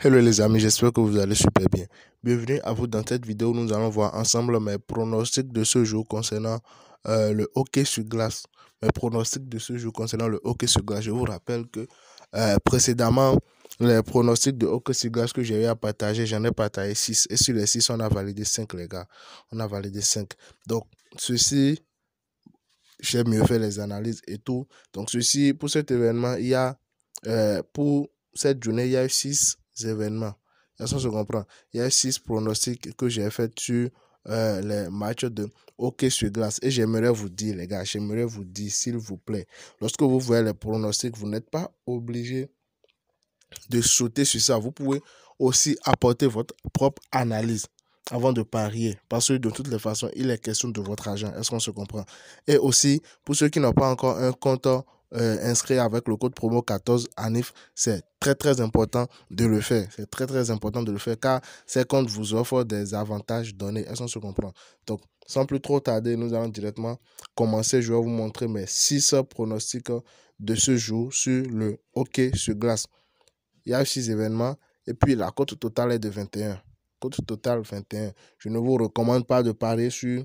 Hello les amis, j'espère que vous allez super bien. Bienvenue à vous dans cette vidéo où nous allons voir ensemble mes pronostics de ce jour concernant le hockey sur glace. Mes pronostics de ce jour concernant le hockey sur glace. Je vous rappelle que précédemment, les pronostics de hockey sur glace que j'ai eu à partager, j'en ai partagé 6. Et sur les 6, on a validé 5 les gars. On a validé 5. Donc, ceci, j'ai mieux fait les analyses et tout. Donc, ceci, pour cet événement, il y a, pour cette journée, il y a eu 6 événements. Ça se comprend. Il y a 6 pronostics que j'ai fait sur les matchs de hockey sur glace. Et j'aimerais vous dire, les gars, j'aimerais vous dire, s'il vous plaît, lorsque vous voyez les pronostics, vous n'êtes pas obligé de sauter sur ça. Vous pouvez aussi apporter votre propre analyse avant de parier. Parce que de toutes les façons, il est question de votre argent. Est-ce qu'on se comprend? Et aussi, pour ceux qui n'ont pas encore un compte inscrit avec le code promo 14 ANIF, c'est très très important de le faire. C'est très très important de le faire car ces comptes vous offrent des avantages donnés. Est-ce qu'on se comprend? Donc, sans plus trop tarder, nous allons directement commencer. Je vais vous montrer mes 6 pronostics de ce jour sur le hockey sur glace. Il y a 6 événements et puis la cote totale est de 21. Cote totale 21. Je ne vous recommande pas de parier sur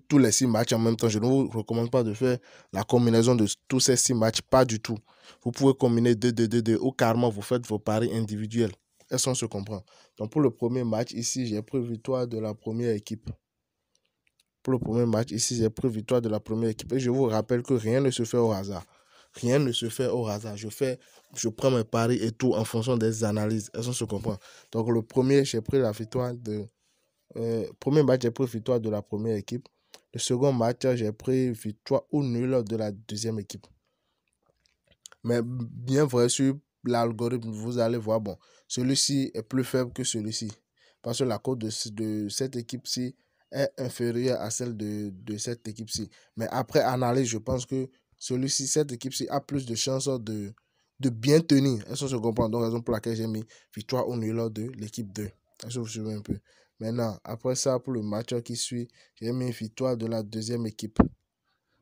tous les 6 matchs en même temps. Je ne vous recommande pas de faire la combinaison de tous ces 6 matchs. Pas du tout. Vous pouvez combiner 2, 2, 2, 2 ou carrément vous faites vos paris individuels. Est-ce qu'on se comprend? Donc pour le premier match, ici, j'ai pris victoire de la première équipe. Pour le premier match, ici, j'ai pris victoire de la première équipe. Et je vous rappelle que rien ne se fait au hasard. Rien ne se fait au hasard. Je prends mes paris et tout en fonction des analyses. Est-ce qu'on se comprend? Donc, le premier, j'ai pris la victoire de. Premier match, j'ai pris victoire de la première équipe. Le second match, j'ai pris victoire ou nul de la deuxième équipe. Mais bien vrai, sur l'algorithme, vous allez voir, bon, celui-ci est plus faible que celui-ci. Parce que la cote de cette équipe-ci est inférieure à celle de cette équipe-ci. Mais après analyse, je pense que celui-ci, cette équipe-ci a plus de chances de bien tenir. Est-ce que je comprends? Donc, raison pour laquelle j'ai mis victoire au nul de l'équipe 2. Est-ce que vous suivez un peu? Maintenant, après ça, pour le match qui suit, j'ai mis victoire de la deuxième équipe.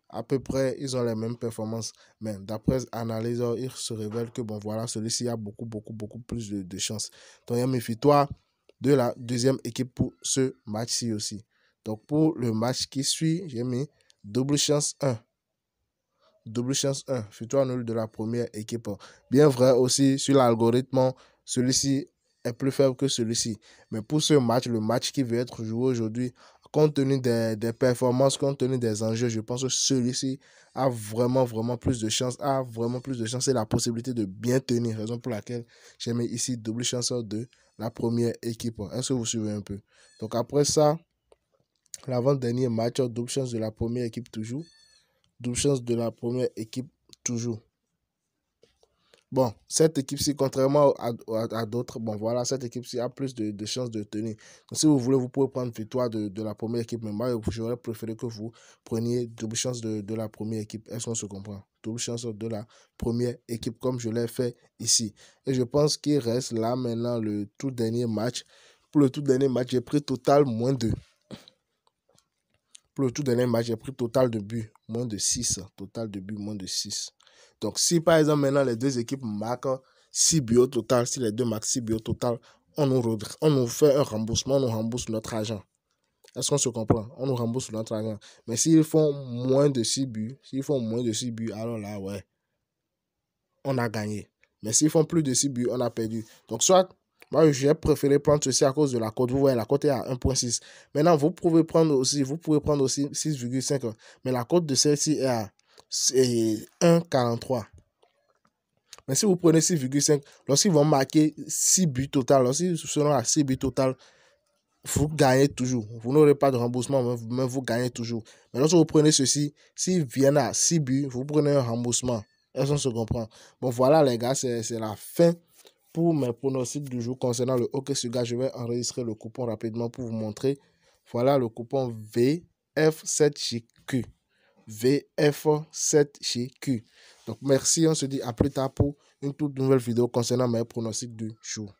À peu près, ils ont les mêmes performances. Mais d'après l'analyse, il se révèle que, bon, voilà, celui-ci a beaucoup plus de chances. Donc, il y a mes victoires de la deuxième équipe pour ce match-ci aussi. Donc, pour le match qui suit, j'ai mis double chance 1. Double chance 1. Victoire nulle de la première équipe. Bien vrai aussi, sur l'algorithme, celui-ci est plus faible que celui-ci. Mais pour ce match, le match qui va être joué aujourd'hui, compte tenu des performances, compte tenu des enjeux, je pense que celui-ci a vraiment plus de chance, et la possibilité de bien tenir, raison pour laquelle j'ai mis ici double chance de la première équipe. Est-ce que vous suivez un peu? Donc après ça, l'avant-dernier match, double chance de la première équipe toujours. Double chance de la première équipe toujours. Bon, cette équipe-ci, contrairement à d'autres, bon voilà, cette équipe-ci a plus de chances de tenir. Donc, si vous voulez, vous pouvez prendre victoire de la première équipe. Mais moi, j'aurais préféré que vous preniez double chance de la première équipe. Est-ce qu'on se comprend? Double chance de la première équipe, comme je l'ai fait ici. Et je pense qu'il reste là maintenant le tout dernier match. Pour le tout dernier match, j'ai pris total moins de. Pour le tout dernier match, j'ai pris total de buts, moins de 6. Total de buts, moins de 6. Donc, si par exemple, maintenant, les deux équipes marquent 6 buts au total, si les deux marquent 6 buts au total, on nous fait un remboursement, on nous rembourse notre argent. Est-ce qu'on se comprend? On nous rembourse notre argent. Mais s'ils font moins de 6 buts, alors là, ouais, on a gagné. Mais s'ils font plus de 6 buts, on a perdu. Donc, soit, moi, j'ai préféré prendre ceci à cause de la cote. Vous voyez, la cote est à 1,6. Maintenant, vous pouvez prendre aussi 6,5. Mais la cote de celle-ci est à 1,43. Mais si vous prenez 6,5, lorsqu'ils vont marquer 6 buts total, lorsqu'ils seront à 6 buts total, vous gagnez toujours. Vous n'aurez pas de remboursement, mais vous gagnez toujours. Mais lorsque vous prenez ceci, s'ils viennent à 6 buts, vous prenez un remboursement. Est-ce qu'on se comprend? Bon, voilà, les gars, c'est la fin pour mes pronostics du jour concernant le hockey sur glace. Je vais enregistrer le coupon rapidement pour vous montrer. Voilà le coupon VF7JQ. VF7JQ. Donc, merci. On se dit à plus tard pour une toute nouvelle vidéo concernant mes pronostics du jour.